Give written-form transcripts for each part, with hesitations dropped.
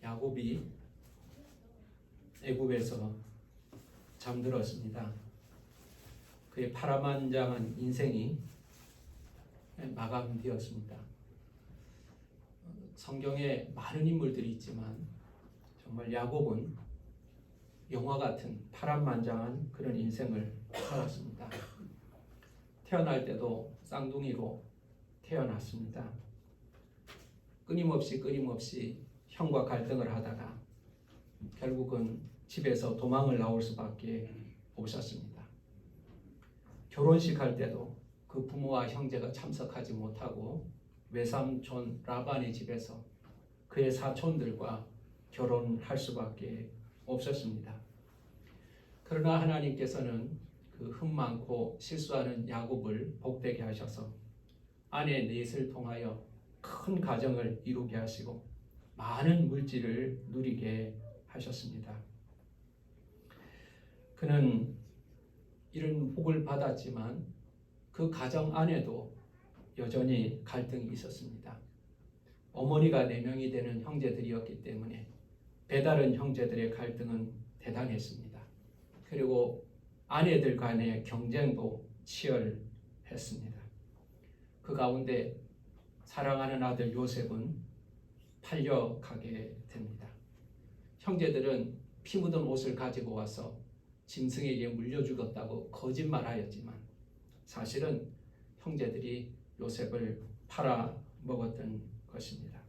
야곱이 애굽에서 잠들었습니다. 그의 파란만장한 인생이 마감되었습니다. 성경에 많은 인물들이 있지만 정말 야곱은 영화 같은 파란만장한 그런 인생을 살았습니다. 태어날 때도 쌍둥이로 태어났습니다. 끊임없이 형과 갈등을 하다가 결국은 집에서 도망을 나올 수밖에 없었습니다. 결혼식 할 때도 그 부모와 형제가 참석하지 못하고 외삼촌 라반의 집에서 그의 사촌들과 결혼할 수밖에 없었습니다. 그러나 하나님께서는 그 흠 많고 실수하는 야곱을 복되게 하셔서 아내 넷을 통하여 큰 가정을 이루게 하시고 많은 물질을 누리게 하셨습니다. 그는 이런 복을 받았지만 그 가정 안에도 여전히 갈등이 있었습니다. 어머니가 4명이 되는 형제들이었기 때문에 배다른 형제들의 갈등은 대단했습니다. 그리고 아내들 간의 경쟁도 치열했습니다. 그 가운데 사랑하는 아들 요셉은 팔려가게 됩니다. 형제들은 피 묻은 옷을 가지고 와서 짐승에게 물려주겠다고 거짓말하였지만 사실은 형제들이 요셉을 팔아먹었던 것입니다.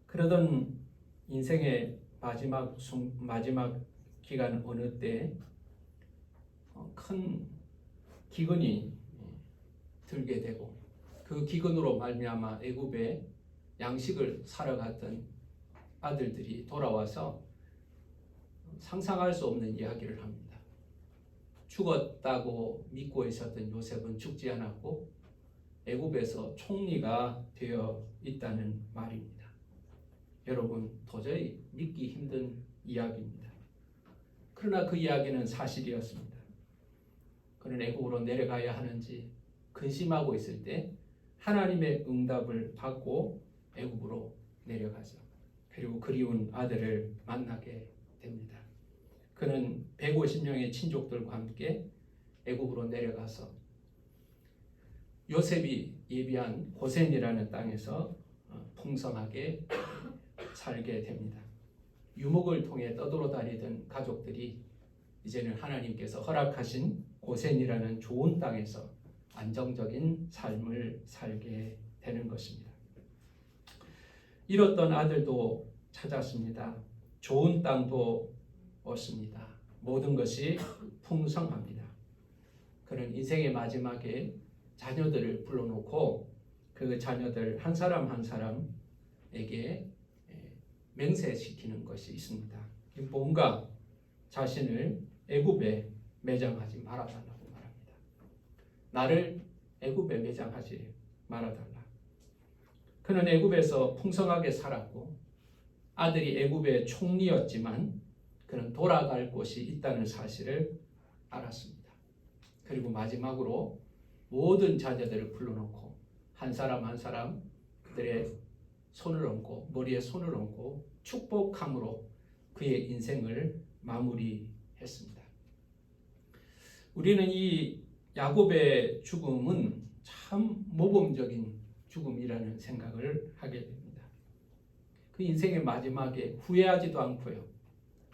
그러던 인생의 마지막 기간 어느 때 큰 기근이 들게 되고 그 기근으로 말미암아 애굽에 양식을 사러 갔던 아들들이 돌아와서 상상할 수 없는 이야기를 합니다. 죽었다고 믿고 있었던 요셉은 죽지 않았고 애굽에서 총리가 되어 있다는 말입니다. 여러분, 도저히 믿기 힘든 이야기입니다. 그러나 그 이야기는 사실이었습니다. 그는 애굽으로 내려가야 하는지 근심하고 있을 때 하나님의 응답을 받고 애굽으로 내려가죠. 그리고 그리운 아들을 만나게 됩니다. 그는 150명의 친족들과 함께 애굽으로 내려가서 요셉이 예비한 고센이라는 땅에서 풍성하게 살게 됩니다. 유목을 통해 떠돌아다니던 가족들이 이제는 하나님께서 허락하신 고센이라는 좋은 땅에서 안정적인 삶을 살게 되는 것입니다. 잃었던 아들도 찾았습니다. 좋은 땅도 얻습니다. 모든 것이 풍성합니다. 그는 인생의 마지막에 자녀들을 불러놓고 그 자녀들 한 사람 한 사람에게 맹세시키는 것이 있습니다. 뭔가 자신을 애굽에 매장하지 말아달라고 말합니다. 나를 애굽에 매장하지 말아달라. 그는 애굽에서 풍성하게 살았고 아들이 애굽의 총리였지만 그는 돌아갈 곳이 있다는 사실을 알았습니다. 그리고 마지막으로 모든 자녀들을 불러놓고 한 사람 한 사람 그들의 손을 얹고 머리에 손을 얹고 축복함으로 그의 인생을 마무리했습니다. 우리는 이 야곱의 죽음은 참 모범적인 죽음이라는 생각을 하게 됩니다. 그 인생의 마지막에 후회하지도 않고요,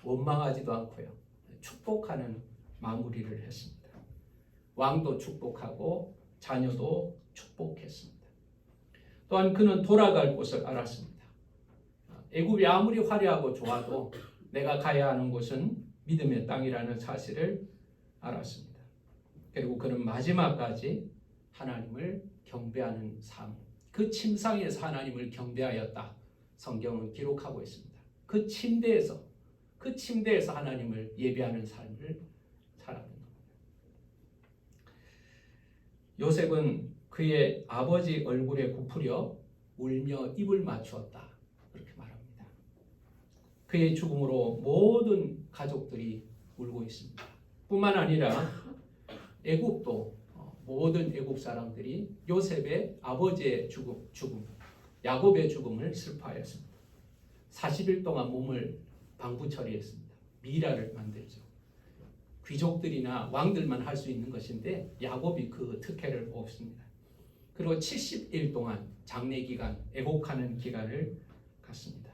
원망하지도 않고요, 축복하는 마무리를 했습니다. 왕도 축복하고 자녀도 축복했습니다. 또한 그는 돌아갈 곳을 알았습니다. 애굽이 아무리 화려하고 좋아도 내가 가야 하는 곳은 믿음의 땅이라는 사실을 알았습니다. 그리고 그는 마지막까지 하나님을 경배하는 삶, 그 침상에서 하나님을 경배하였다. 성경은 기록하고 있습니다. 그 침대에서 하나님을 예배하는 삶을 살았던 겁니다. 요셉은 그의 아버지 얼굴에 굽으려 울며 입을 맞추었다. 그렇게 말합니다. 그의 죽음으로 모든 가족들이 울고 있습니다. 뿐만 아니라 애굽도 모든 애굽 사람들이 요셉의 아버지의 죽음, 야곱의 죽음을 슬퍼하였습니다. 40일 동안 몸을 방부 처리했습니다. 미라를 만들죠. 귀족들이나 왕들만 할 수 있는 것인데 야곱이 그 특혜를 얻습니다. 그리고 70일 동안 장례 기간, 애곡하는 기간을 갖습니다.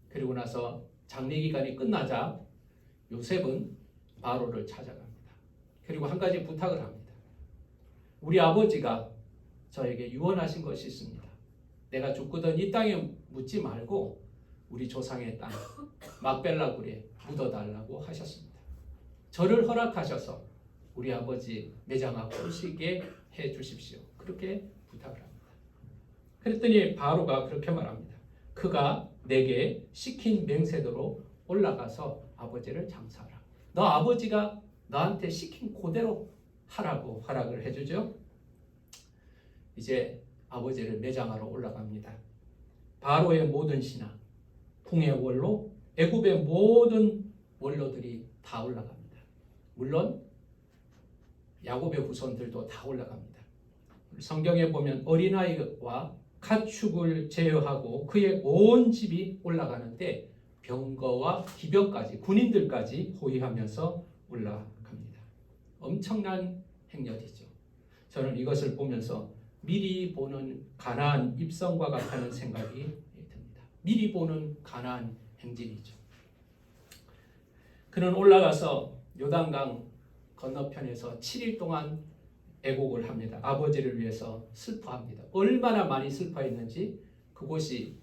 그리고 나서 장례 기간이 끝나자 요셉은 바로를 찾아갑니다. 그리고 한 가지 부탁을 합니다. 우리 아버지가 저에게 유언하신 것이 있습니다. 내가 죽거든 이 땅에 묻지 말고 우리 조상의 땅 막벨라굴에 묻어달라고 하셨습니다. 저를 허락하셔서 우리 아버지 매장하고 오시게 해 주십시오. 그렇게 부탁을 합니다. 그랬더니 바로가 그렇게 말합니다. 그가 내게 시킨 맹세대로 올라가서 아버지를 장사하라. 너 아버지가 너한테 시킨 그대로 하라고 허락을 해주죠. 이제 아버지를 매장하러 올라갑니다. 바로의 모든 신하, 궁의 원로, 애굽의 모든 원로들이 다 올라갑니다. 물론 야곱의 후손들도 다 올라갑니다. 성경에 보면 어린아이와 가축을 제어하고 그의 온 집이 올라가는데 병거와 기병까지 군인들까지 호위하면서 올라갑니다. 엄청난 행렬이죠. 저는 이것을 보면서 미리 보는 가나안 입성과 같다는 생각이 듭니다. 미리 보는 가나안 행진이죠. 그는 올라가서 요단강 건너편에서 7일 동안 애곡을 합니다. 아버지를 위해서 슬퍼합니다. 얼마나 많이 슬퍼했는지 그곳이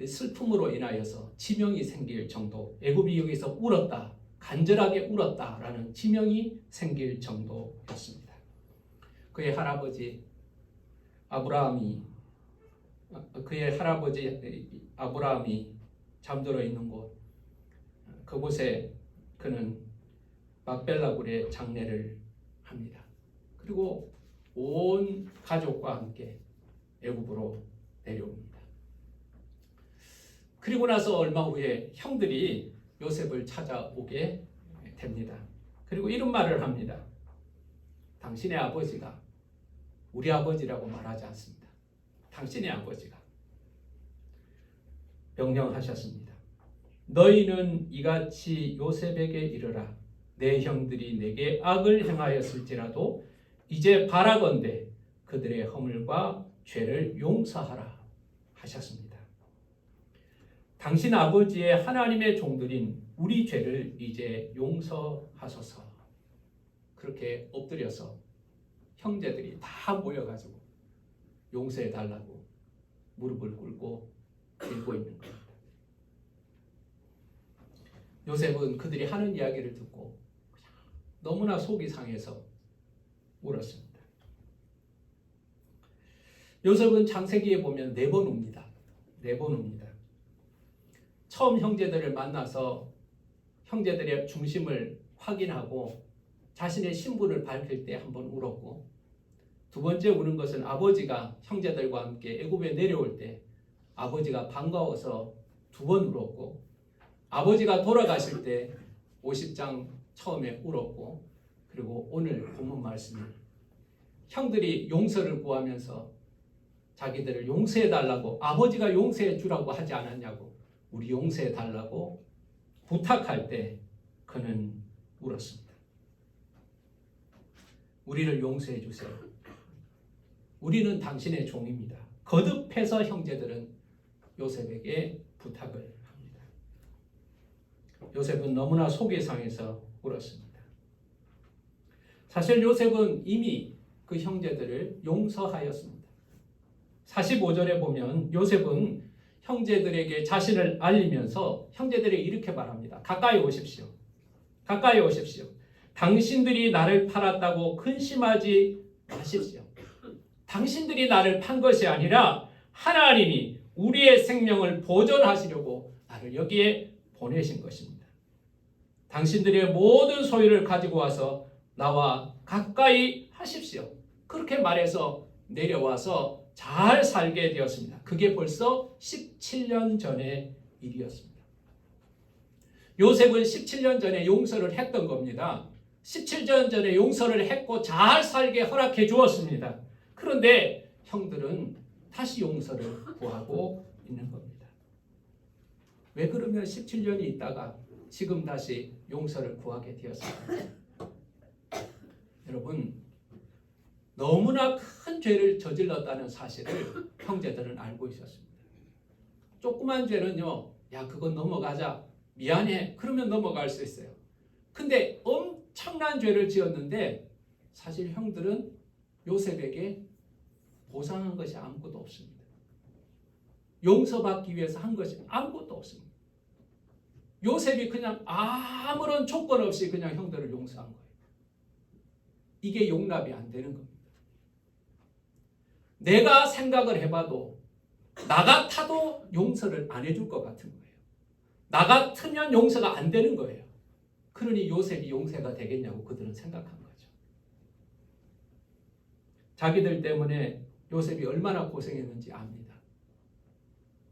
슬픔으로 인하여서 지명이 생길 정도, 애굽이 여기서 울었다, 간절하게 울었다라는 지명이 생길 정도였습니다. 그의 할아버지 아브라함이 잠들어 있는 곳, 그곳에 그는 막벨라굴의 장례를 합니다. 그리고 온 가족과 함께 애굽으로 내려옵니다. 그리고 나서 얼마 후에 형들이 요셉을 찾아오게 됩니다. 그리고 이런 말을 합니다. 당신의 아버지가 우리 아버지라고 말하지 않습니다. 당신의 아버지가 명령하셨습니다. 너희는 이같이 요셉에게 이르라. 내 형들이 내게 악을 행하였을지라도 이제 바라건대 그들의 허물과 죄를 용서하라 하셨습니다. 당신 아버지의 하나님의 종들인 우리 죄를 이제 용서하소서. 그렇게 엎드려서 형제들이 다 모여가지고 용서해달라고 무릎을 꿇고 빌고 있는 겁니다. 요셉은 그들이 하는 이야기를 듣고 너무나 속이 상해서 울었습니다. 요셉은 창세기에 보면 4번 웁니다. 4번 웁니다. 처음 형제들을 만나서 형제들의 중심을 확인하고 자신의 신분을 밝힐 때 한 번 울었고, 두 번째 우는 것은 아버지가 형제들과 함께 애굽에 내려올 때 아버지가 반가워서 2번 울었고, 아버지가 돌아가실 때 50장 처음에 울었고, 그리고 오늘 본문 말씀은 형들이 용서를 구하면서 자기들을 용서해달라고, 아버지가 용서해 주라고 하지 않았냐고, 우리 용서해달라고 부탁할 때 그는 울었습니다. 우리를 용서해 주세요. 우리는 당신의 종입니다. 거듭해서 형제들은 요셉에게 부탁을 합니다. 요셉은 너무나 속이 상해서 울었습니다. 사실 요셉은 이미 그 형제들을 용서하였습니다. 45절에 보면 요셉은 형제들에게 자신을 알리면서 형제들에게 이렇게 말합니다. 가까이 오십시오. 가까이 오십시오. 당신들이 나를 팔았다고 근심하지 마십시오. 당신들이 나를 판 것이 아니라 하나님이 우리의 생명을 보존하시려고 나를 여기에 보내신 것입니다. 당신들의 모든 소유를 가지고 와서 나와 가까이 하십시오. 그렇게 말해서 내려와서 잘 살게 되었습니다. 그게 벌써 17년 전의 일이었습니다. 요셉은 17년 전에 용서를 했던 겁니다. 17년 전에 용서를 했고 잘 살게 허락해 주었습니다. 그런데 형들은 다시 용서를 구하고 있는 겁니다. 왜 그러면 17년이 있다가 지금 다시 용서를 구하게 되었을까요? 여러분, 너무나 큰 죄를 저질렀다는 사실을 형제들은 알고 있었습니다. 조그만 죄는요, 야, 그건 넘어가자. 미안해. 그러면 넘어갈 수 있어요. 근데 엄청난 죄를 지었는데 사실 형들은 요셉에게 보상한 것이 아무것도 없습니다. 용서받기 위해서 한 것이 아무것도 없습니다. 요셉이 그냥 아무런 조건 없이 그냥 형들을 용서한 거예요. 이게 용납이 안 되는 겁니다. 내가 생각을 해봐도 나 같아도 용서를 안 해줄 것 같은 거예요. 나 같으면 용서가 안 되는 거예요. 그러니 요셉이 용서가 되겠냐고 그들은 생각한 거죠. 자기들 때문에 요셉이 얼마나 고생했는지 압니다.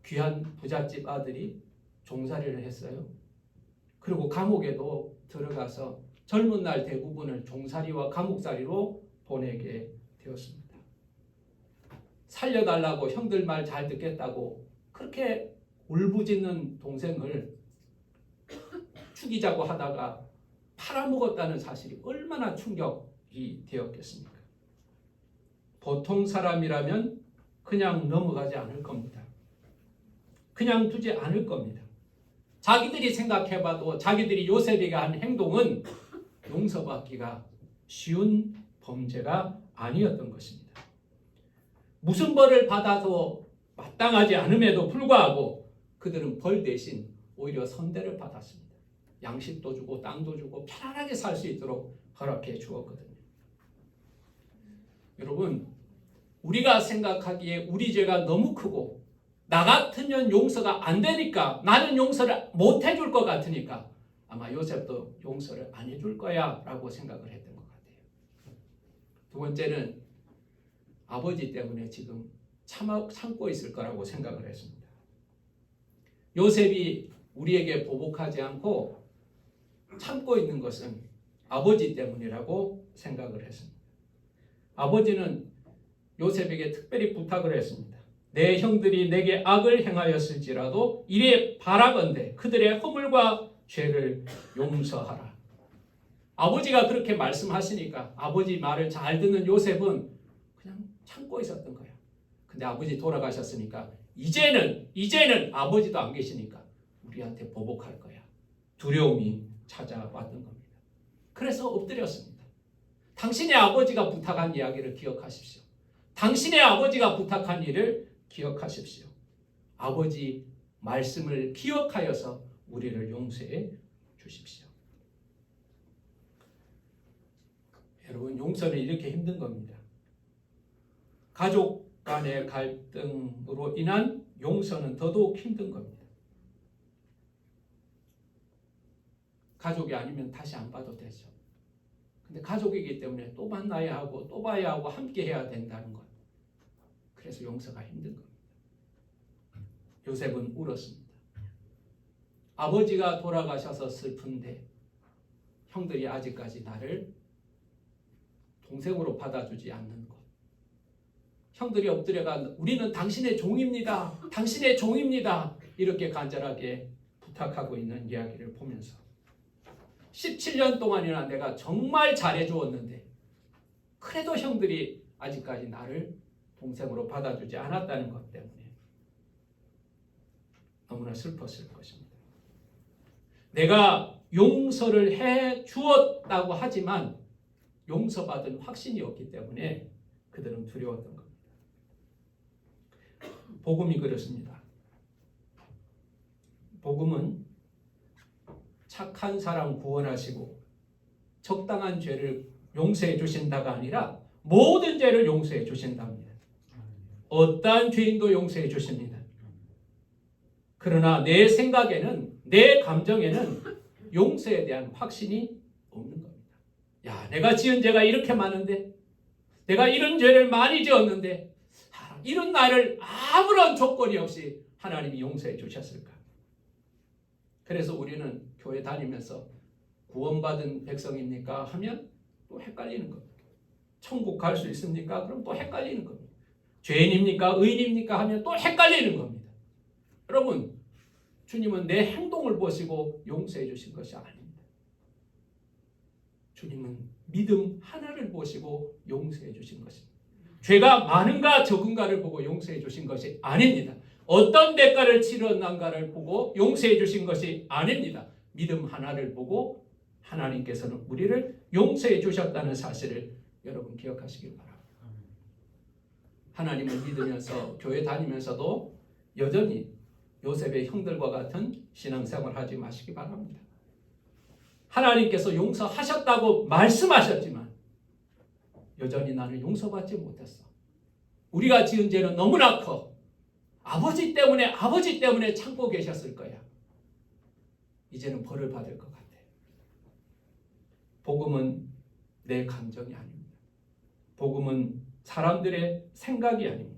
귀한 부잣집 아들이 종살이를 했어요. 그리고 감옥에도 들어가서 젊은 날 대부분을 종살이와 감옥살이로 보내게 되었습니다. 살려달라고 형들 말 잘 듣겠다고 그렇게 울부짖는 동생을 죽이자고 하다가 팔아먹었다는 사실이 얼마나 충격이 되었겠습니까? 보통 사람이라면 그냥 넘어가지 않을 겁니다. 그냥 두지 않을 겁니다. 자기들이 생각해봐도 자기들이 요셉에게 한 행동은 용서받기가 쉬운 범죄가 아니었던 것입니다. 무슨 벌을 받아서 마땅하지 않음에도 불구하고 그들은 벌 대신 오히려 선대를 받았습니다. 양식도 주고 땅도 주고 편안하게 살 수 있도록 허락해 주었거든요. 여러분, 우리가 생각하기에 우리 죄가 너무 크고 나 같으면 용서가 안 되니까 나는 용서를 못 해줄 것 같으니까 아마 요셉도 용서를 안 해줄 거야 라고 생각을 했던 것 같아요. 두 번째는 아버지 때문에 지금 참고 있을 거라고 생각을 했습니다. 요셉이 우리에게 보복하지 않고 참고 있는 것은 아버지 때문이라고 생각을 했습니다. 아버지는 요셉에게 특별히 부탁을 했습니다. 내 형들이 내게 악을 행하였을지라도 이래 바라건대 그들의 허물과 죄를 용서하라. 아버지가 그렇게 말씀하시니까 아버지 말을 잘 듣는 요셉은 그냥 참고 있었던 거예요. 근데 아버지 돌아가셨으니까 이제는 아버지도 안 계시니까 우리한테 보복할 거야. 두려움이 찾아왔던 겁니다. 그래서 엎드렸습니다. 당신의 아버지가 부탁한 이야기를 기억하십시오. 당신의 아버지가 부탁한 일을 기억하십시오. 아버지 말씀을 기억하여서 우리를 용서해 주십시오. 여러분, 용서는 이렇게 힘든 겁니다. 가족 간의 갈등으로 인한 용서는 더더욱 힘든 겁니다. 가족이 아니면 다시 안 봐도 되죠. 근데 가족이기 때문에 또 만나야 하고 또 봐야 하고 함께 해야 된다는 것. 그래서 용서가 힘든 겁니다. 요셉은 울었습니다. 아버지가 돌아가셔서 슬픈데 형들이 아직까지 나를 동생으로 받아주지 않는 것. 형들이 엎드려가 우리는 당신의 종입니다. 당신의 종입니다. 이렇게 간절하게 부탁하고 있는 이야기를 보면서 17년 동안이나 내가 정말 잘해주었는데 그래도 형들이 아직까지 나를 동생으로 받아주지 않았다는 것 때문에 너무나 슬펐을 것입니다. 내가 용서를 해 주었다고 하지만 용서받은 확신이 없기 때문에 그들은 두려웠던 겁니다. 복음이 그렇습니다. 복음은 착한 사람 구원하시고 적당한 죄를 용서해 주신다가 아니라 모든 죄를 용서해 주신답니다. 어떠한 죄인도 용서해 주십니다. 그러나 내 생각에는, 내 감정에는 용서에 대한 확신이 없는 겁니다. 야, 내가 지은 죄가 이렇게 많은데, 내가 이런 죄를 많이 지었는데 이런 나를 아무런 조건이 없이 하나님이 용서해 주셨을까? 그래서 우리는 교회 다니면서 구원받은 백성입니까? 하면 또 헷갈리는 겁니다. 천국 갈 수 있습니까? 그럼 또 헷갈리는 겁니다. 죄인입니까? 의인입니까? 하면 또 헷갈리는 겁니다. 여러분, 주님은 내 행동을 보시고 용서해 주신 것이 아닙니다. 주님은 믿음 하나를 보시고 용서해 주신 것입니다. 죄가 많은가 적은가를 보고 용서해 주신 것이 아닙니다. 어떤 대가를 치렀는가를 보고 용서해 주신 것이 아닙니다. 믿음 하나를 보고 하나님께서는 우리를 용서해 주셨다는 사실을 여러분 기억하시길 바랍니다. 하나님을 믿으면서 교회 다니면서도 여전히 요셉의 형들과 같은 신앙생활 하지 마시기 바랍니다. 하나님께서 용서하셨다고 말씀하셨지만 여전히 나는 용서받지 못했어. 우리가 지은 죄는 너무나 커. 아버지 때문에 참고 계셨을 거야. 이제는 벌을 받을 것 같아. 복음은 내 감정이 아닙니다. 복음은 사람들의 생각이 아닙니다.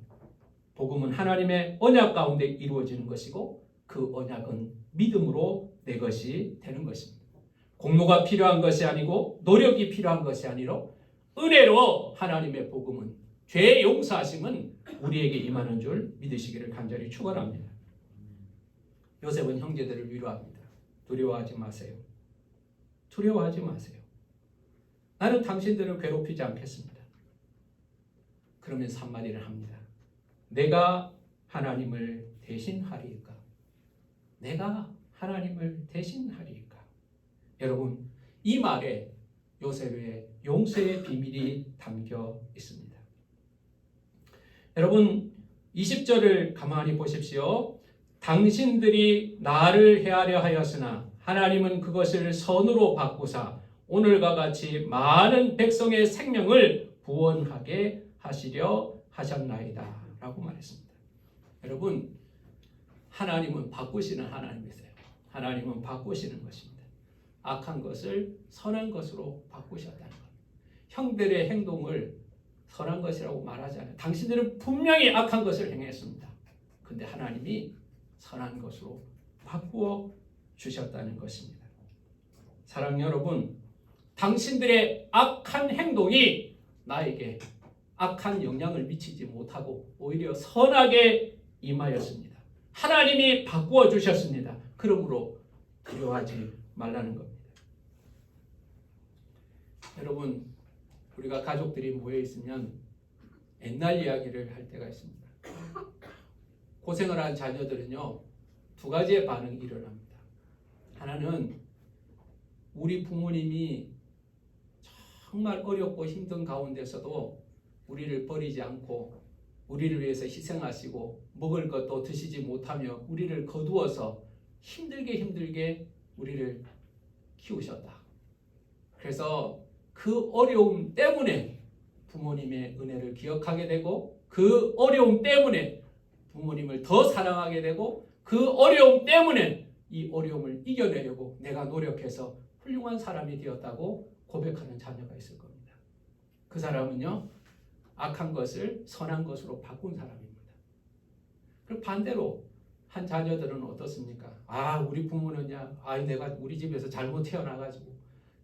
복음은 하나님의 언약 가운데 이루어지는 것이고 그 언약은 믿음으로 내 것이 되는 것입니다. 공로가 필요한 것이 아니고 노력이 필요한 것이 아니라 은혜로 하나님의 복음은 죄의 용서하심은 우리에게 임하는 줄 믿으시기를 간절히 축원합니다. 요셉은 형제들을 위로합니다. 두려워하지 마세요. 두려워하지 마세요. 나는 당신들을 괴롭히지 않겠습니다. 그러면서 한마디를 합니다. 내가 하나님을 대신하리이까? 내가 하나님을 대신하리이까? 여러분, 이 말에 요셉의 용서의 비밀이 담겨 있습니다. 여러분, 20절을 가만히 보십시오. 당신들이 나를 해하려 하였으나 하나님은 그것을 선으로 바꾸사 오늘과 같이 많은 백성의 생명을 구원하게 하시려 하셨나이다 라고 말했습니다. 여러분, 하나님은 바꾸시는 하나님이세요. 하나님은 바꾸시는 것입니다. 악한 것을 선한 것으로 바꾸셨다는 것. 형들의 행동을 선한 것이라고 말하잖아요. 당신들은 분명히 악한 것을 행했습니다. 근데 하나님이 선한 것으로 바꾸어 주셨다는 것입니다. 사랑하는 여러분, 당신들의 악한 행동이 나에게 악한 영향을 미치지 못하고 오히려 선하게 임하였습니다. 하나님이 바꾸어 주셨습니다. 그러므로 두려워하지 말라는 겁니다. 여러분, 우리가 가족들이 모여 있으면 옛날 이야기를 할 때가 있습니다. 고생을 한 자녀들은요, 두 가지의 반응이 일어납니다. 하나는 우리 부모님이 정말 어렵고 힘든 가운데서도 우리를 버리지 않고 우리를 위해서 희생하시고 먹을 것도 드시지 못하며 우리를 거두어서 힘들게 우리를 키우셨다. 그래서 그 어려움 때문에 부모님의 은혜를 기억하게 되고 그 어려움 때문에 부모님을 더 사랑하게 되고 그 어려움 때문에 이 어려움을 이겨내려고 내가 노력해서 훌륭한 사람이 되었다고 고백하는 자녀가 있을 겁니다. 그 사람은요, 악한 것을 선한 것으로 바꾼 사람입니다. 그리고 반대로 한 자녀들은 어떻습니까? 우리 부모는야, 내가 우리 집에서 잘못 태어나가지고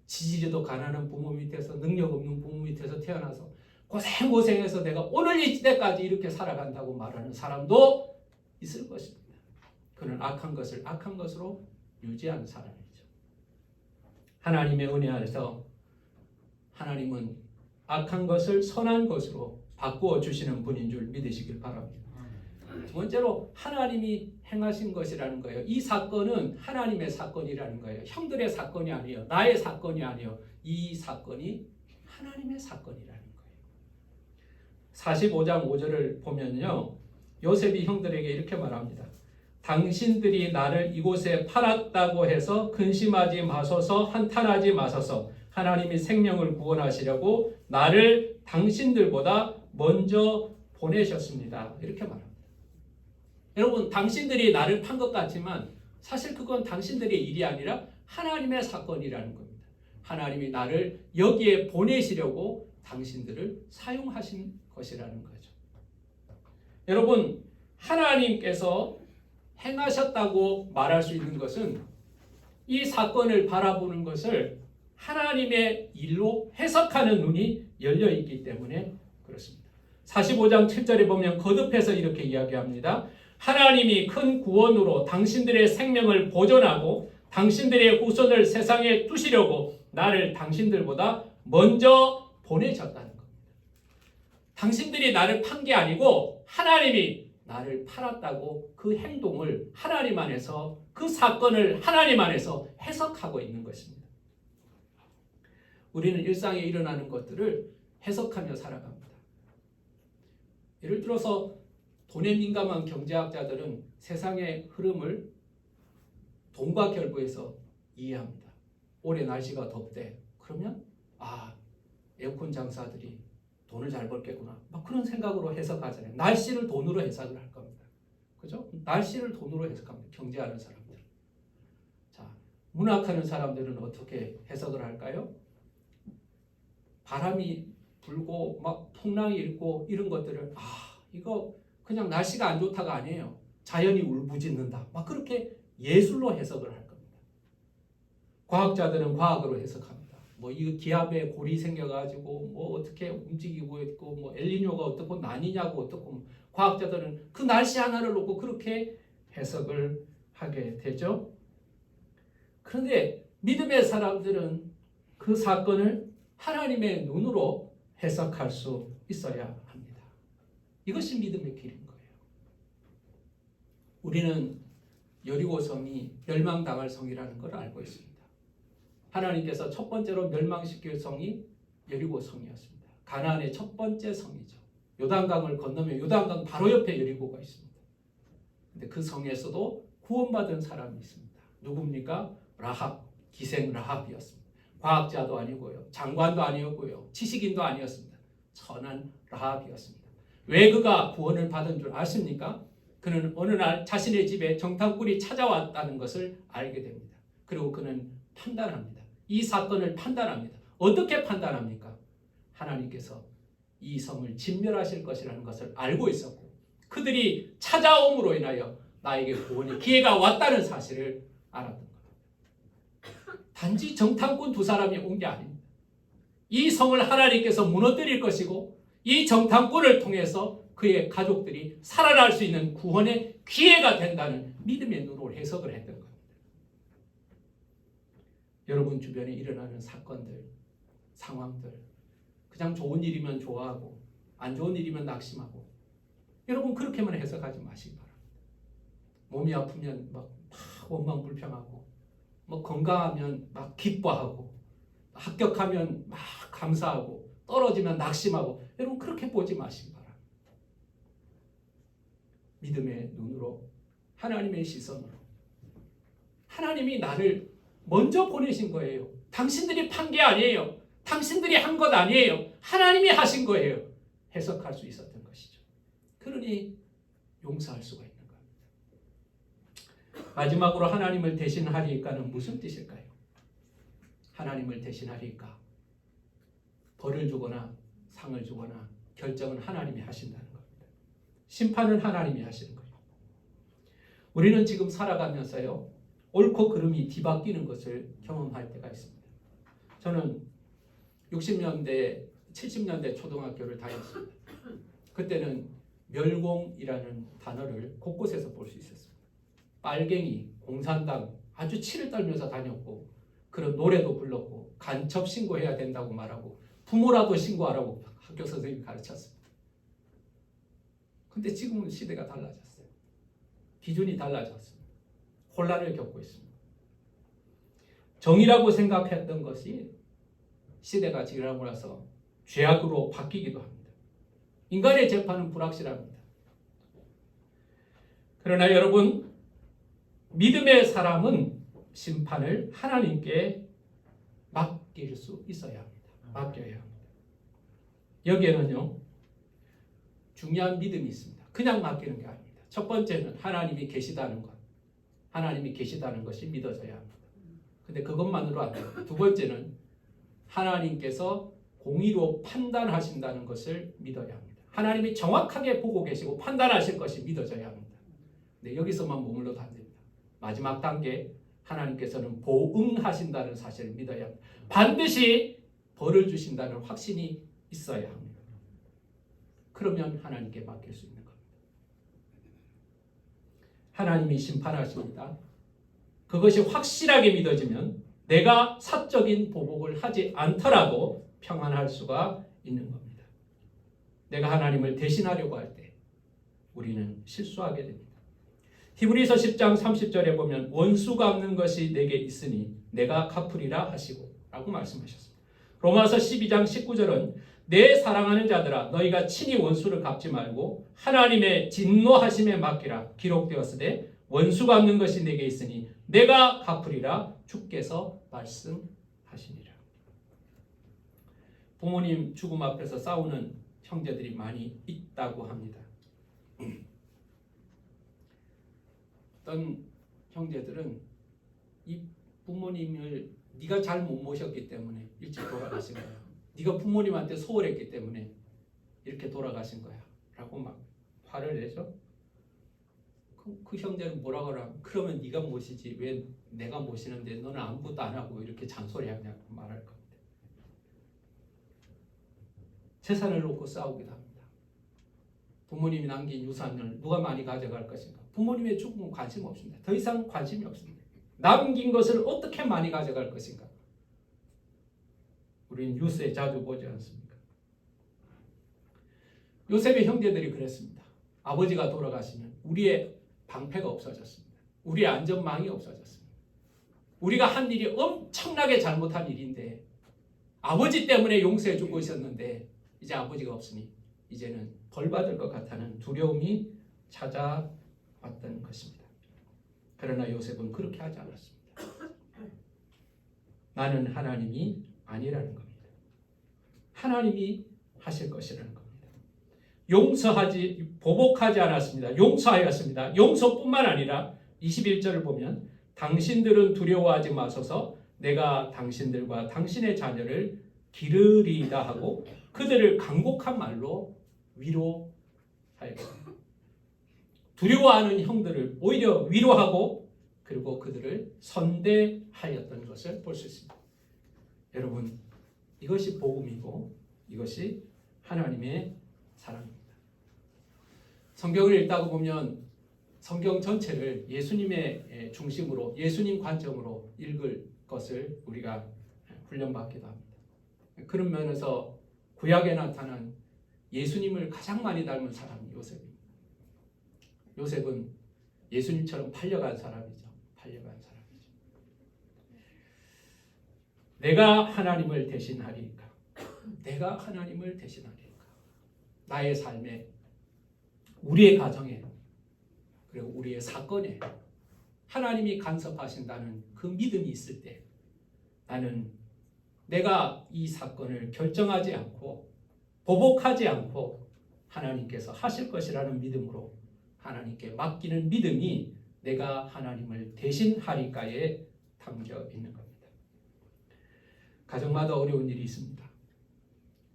지지리도 가난한 부모 밑에서 능력 없는 부모 밑에서 태어나서 고생해서 내가 오늘 이 때까지 이렇게 살아간다고 말하는 사람도 있을 것입니다. 그는 악한 것을 악한 것으로 유지하는 사람이죠. 하나님의 은혜 안에서 하나님은 악한 것을 선한 것으로 바꾸어 주시는 분인 줄 믿으시길 바랍니다. 두 번째로 하나님이 행하신 것이라는 거예요. 이 사건은 하나님의 사건이라는 거예요. 형들의 사건이 아니에요. 나의 사건이 아니에요. 이 사건이 하나님의 사건이라는 거예요. 45장 5절을 보면요, 요셉이 형들에게 이렇게 말합니다. 당신들이 나를 이곳에 팔았다고 해서 근심하지 마소서, 한탄하지 마소서. 하나님이 생명을 구원하시려고 나를 당신들보다 먼저 보내셨습니다. 이렇게 말합니다. 여러분, 당신들이 나를 판 것 같지만 사실 그건 당신들의 일이 아니라 하나님의 사건이라는 겁니다. 하나님이 나를 여기에 보내시려고 당신들을 사용하신 것이라는 거죠. 여러분, 하나님께서 행하셨다고 말할 수 있는 것은 이 사건을 바라보는 것을 하나님의 일로 해석하는 눈이 열려 있기 때문에 그렇습니다. 45장 7절에 보면 거듭해서 이렇게 이야기합니다. 하나님이 큰 구원으로 당신들의 생명을 보존하고 당신들의 후손을 세상에 두시려고 나를 당신들보다 먼저 보내셨다는 겁니다. 당신들이 나를 판 게 아니고 하나님이 나를 팔았다고 그 행동을 하나님 안에서, 그 사건을 하나님 안에서 해석하고 있는 것입니다. 우리는 일상에 일어나는 것들을 해석하며 살아갑니다. 예를 들어서 돈에 민감한 경제학자들은 세상의 흐름을 돈과 결부해서 이해합니다. 올해 날씨가 덥대. 그러면 에어컨 장사들이 돈을 잘 벌겠구나. 막 그런 생각으로 해석하잖아요. 날씨를 돈으로 해석을 할 겁니다. 그죠? 날씨를 돈으로 해석합니다. 경제하는 사람들. 자, 문학하는 사람들은 어떻게 해석을 할까요? 바람이 불고 막 풍랑이 일고 이런 것들을 이거 그냥 날씨가 안 좋다가 아니에요. 자연이 울부짖는다. 막 그렇게 예술로 해석을 할 겁니다. 과학자들은 과학으로 해석합니다. 뭐 이 기압에 골이 생겨가지고 뭐 어떻게 움직이고 있고 뭐 엘니뇨가 어떻고 나니냐고 어떻고, 과학자들은 그 날씨 하나를 놓고 그렇게 해석을 하게 되죠. 그런데 믿음의 사람들은 그 사건을 하나님의 눈으로 해석할 수 있어야 합니다. 이것이 믿음의 길인 거예요. 우리는 여리고 성이 멸망당할 성이라는 걸 알고 있습니다. 하나님께서 첫 번째로 멸망시킬 성이 여리고 성이었습니다. 가나안의 첫 번째 성이죠. 요단강을 건너면 요단강 바로 옆에 여리고가 있습니다. 근데 그 성에서도 구원받은 사람이 있습니다. 누굽니까? 라합, 기생 라합이었습니다. 과학자도 아니고요, 장관도 아니었고요, 지식인도 아니었습니다. 선한 라합이었습니다. 왜 그가 구원을 받은 줄 아십니까? 그는 어느 날 자신의 집에 정탐꾼이 찾아왔다는 것을 알게 됩니다. 그리고 그는 판단합니다. 이 사건을 판단합니다. 어떻게 판단합니까? 하나님께서 이 성을 진멸하실 것이라는 것을 알고 있었고, 그들이 찾아옴으로 인하여 나에게 구원의 기회가 왔다는 사실을 알았던 겁니다. 단지 정탐꾼 두 사람이 온 게 아닙니다. 이 성을 하나님께서 무너뜨릴 것이고, 이 정탐꾼을 통해서 그의 가족들이 살아날 수 있는 구원의 기회가 된다는 믿음의 눈으로 해석을 했던 겁니다. 여러분 주변에 일어나는 사건들, 상황들, 그냥 좋은 일이면 좋아하고 안 좋은 일이면 낙심하고, 여러분 그렇게만 해석하지 마시기 바랍니다. 몸이 아프면 막 원망불평하고, 뭐 건강하면 막 기뻐하고, 합격하면 막 감사하고, 떨어지면 낙심하고, 여러분 그렇게 보지 마시기 바랍니다. 믿음의 눈으로, 하나님의 시선으로, 하나님이 나를 먼저 보내신 거예요. 당신들이 판 게 아니에요. 당신들이 한 것 아니에요. 하나님이 하신 거예요. 해석할 수 있었던 것이죠. 그러니 용서할 수가 있는 겁니다. 마지막으로 하나님을 대신하리까는 무슨 뜻일까요? 하나님을 대신하리까, 벌을 주거나 상을 주거나 결정은 하나님이 하신다는 겁니다. 심판은 하나님이 하시는 거예요. 우리는 지금 살아가면서요, 옳고 그름이 뒤바뀌는 것을 경험할 때가 있습니다. 저는 60년대, 70년대 초등학교를 다녔습니다. 그때는 멸공이라는 단어를 곳곳에서 볼 수 있었습니다. 빨갱이, 공산당 아주 치를 떨면서 다녔고, 그런 노래도 불렀고, 간첩 신고해야 된다고 말하고, 부모라도 신고하라고 학교 선생님이 가르쳤습니다. 근데 지금은 시대가 달라졌어요. 기준이 달라졌습니다. 혼란을 겪고 있습니다. 정의라고 생각했던 것이 시대가 지나고 나서 죄악으로 바뀌기도 합니다. 인간의 재판은 불확실합니다. 그러나 여러분, 믿음의 사람은 심판을 하나님께 맡길 수 있어야 합니다. 맡겨야 합니다. 여기에는요, 중요한 믿음이 있습니다. 그냥 맡기는 게 아닙니다. 첫 번째는 하나님이 계시다는 것. 하나님이 계시다는 것이 믿어져야 합니다. 근데 그것만으로 안 됩니다. 두 번째는 하나님께서 공의로 판단하신다는 것을 믿어야 합니다. 하나님이 정확하게 보고 계시고 판단하실 것이 믿어져야 합니다. 근데 여기서만 머물러도 안 됩니다. 마지막 단계, 하나님께서는 보응하신다는 사실을 믿어야 합니다. 반드시 벌을 주신다는 확신이 있어야 합니다. 그러면 하나님께 맡길 수 있는 겁니다. 하나님이 심판하십니다. 그것이 확실하게 믿어지면 내가 사적인 보복을 하지 않더라도 평안할 수가 있는 겁니다. 내가 하나님을 대신하려고 할 때 우리는 실수하게 됩니다. 히브리서 10장 30절에 보면 원수 갚는 것이 내게 있으니 내가 갚으리라 하시고 라고 말씀하셨습니다. 로마서 12장 19절은 내 사랑하는 자들아 너희가 친히 원수를 갚지 말고 하나님의 진노하심에 맡기라 기록되었으되 원수 갚는 것이 내게 있으니 내가 갚으리라 주께서 말씀하시니라. 부모님 죽음 앞에서 싸우는 형제들이 많이 있다고 합니다. 어떤 형제들은 이 부모님을 네가 잘 못 모셨기 때문에 일찍 돌아가신 거야. 네가 부모님한테 소홀했기 때문에 이렇게 돌아가신 거야. 라고 막 화를 내죠. 그 형제는 뭐라고 하면 그러면 네가 모시지 왜 내가 모시는데 너는 아무것도 안 하고 이렇게 잔소리하냐고 말할 겁니다. 재산을 놓고 싸우기도 합니다. 부모님이 남긴 유산을 누가 많이 가져갈 것인가. 부모님의 죽음은 관심 없습니다. 더 이상 관심이 없습니다. 남긴 것을 어떻게 많이 가져갈 것인가. 우리는 뉴스에 자주 보지 않습니까? 요셉의 형제들이 그랬습니다. 아버지가 돌아가시면 우리의 방패가 없어졌습니다. 우리의 안전망이 없어졌습니다. 우리가 한 일이 엄청나게 잘못한 일인데 아버지 때문에 용서해 주고 있었는데 이제 아버지가 없으니 이제는 벌 받을 것 같다는 두려움이 찾아왔던 것입니다. 그러나 요셉은 그렇게 하지 않았습니다. 나는 하나님이 아니라는 겁니다. 하나님이 하실 것이라는 겁니다. 보복하지 않았습니다. 용서하였습니다. 용서뿐만 아니라 21절을 보면 당신들은 두려워하지 마소서 내가 당신들과 당신의 자녀를 기르리이다 하고 그들을 간곡한 말로 위로하였습니다. 두려워하는 형들을 오히려 위로하고 그리고 그들을 선대하였던 것을 볼 수 있습니다. 여러분 이것이 복음이고 이것이 하나님의 사랑입니다. 성경을 읽다가 보면 성경 전체를 예수님의 중심으로 예수님 관점으로 읽을 것을 우리가 훈련받기도 합니다. 그런 면에서 구약에 나타난 예수님을 가장 많이 닮은 사람이 요셉입니다. 요셉은 예수님처럼 팔려간 사람이죠. 팔려간 사람이죠. 내가 하나님을 대신하리까? 내가 하나님을 대신하리까? 나의 삶에, 우리의 가정에, 그리고 우리의 사건에 하나님이 간섭하신다는 그 믿음이 있을 때 나는 내가 이 사건을 결정하지 않고 보복하지 않고 하나님께서 하실 것이라는 믿음으로 하나님께 맡기는 믿음이 내가 하나님을 대신하리까에 담겨 있는 겁니다. 가정마다 어려운 일이 있습니다.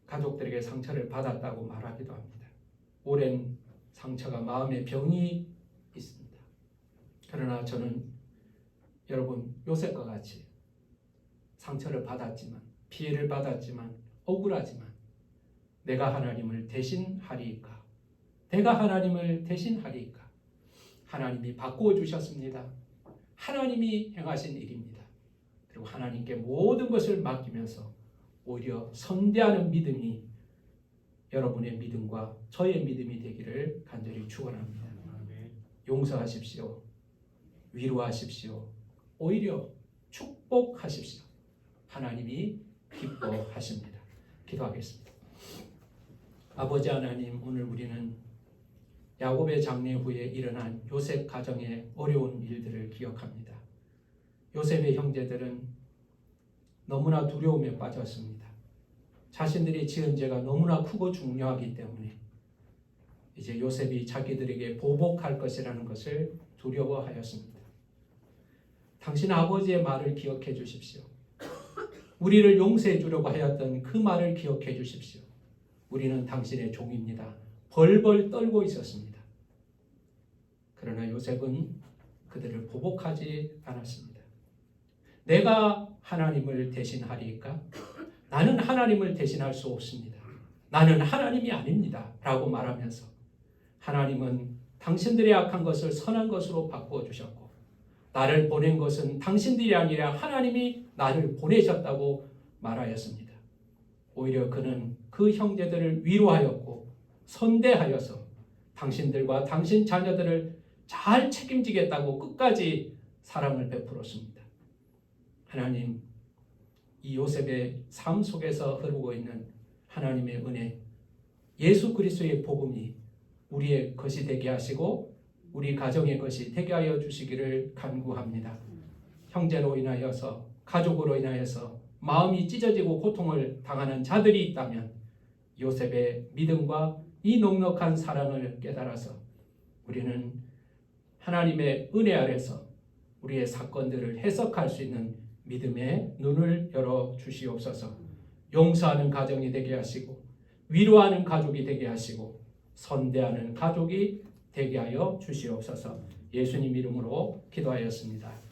가족들에게 상처를 받았다고 말하기도 합니다. 오랜 상처가 마음의 병이 있습니다. 그러나 저는 여러분 요셉과 같이 상처를 받았지만 피해를 받았지만 억울하지만 내가 하나님을 대신하리이까? 내가 하나님을 대신하리이까? 하나님이 바꾸어 주셨습니다. 하나님이 행하신 일입니다. 그리고 하나님께 모든 것을 맡기면서 오히려 선대하는 믿음이 여러분의 믿음과 저의 믿음이 되기를 간절히 축원합니다. 용서하십시오. 위로하십시오. 오히려 축복하십시오. 하나님이 기뻐하십니다. 기도하겠습니다. 아버지 하나님, 오늘 우리는 야곱의 장례 후에 일어난 요셉 가정의 어려운 일들을 기억합니다. 요셉의 형제들은 너무나 두려움에 빠졌습니다. 자신들이 지은 죄가 너무나 크고 중요하기 때문에 이제 요셉이 자기들에게 보복할 것이라는 것을 두려워하였습니다. 당신 아버지의 말을 기억해 주십시오. 우리를 용서해 주려고 하였던 그 말을 기억해 주십시오. 우리는 당신의 종입니다. 벌벌 떨고 있었습니다. 그러나 요셉은 그들을 보복하지 않았습니다. 내가 하나님을 대신하리까? 나는 하나님을 대신할 수 없습니다. 나는 하나님이 아닙니다. 라고 말하면서 하나님은 당신들의 악한 것을 선한 것으로 바꾸어 주셨고 나를 보낸 것은 당신들이 아니라 하나님이 나를 보내셨다고 말하였습니다. 오히려 그는 그 형제들을 위로하였고 선대하여서 당신들과 당신 자녀들을 잘 책임지겠다고 끝까지 사랑을 베풀었습니다. 하나님, 이 요셉의 삶 속에서 흐르고 있는 하나님의 은혜, 예수 그리스도의 복음이 우리의 것이 되게 하시고 우리 가정의 것이 되게 하여 주시기를 간구합니다. 형제로 인하여서 가족으로 인하여서 마음이 찢어지고 고통을 당하는 자들이 있다면 요셉의 믿음과 이 넉넉한 사랑을 깨달아서 우리는 하나님의 은혜 아래서 우리의 사건들을 해석할 수 있는 믿음의 눈을 열어 주시옵소서. 용서하는 가정이 되게 하시고 위로하는 가족이 되게 하시고 선대하는 가족이 되게 하여 주시옵소서. 예수님 이름으로 기도하였습니다.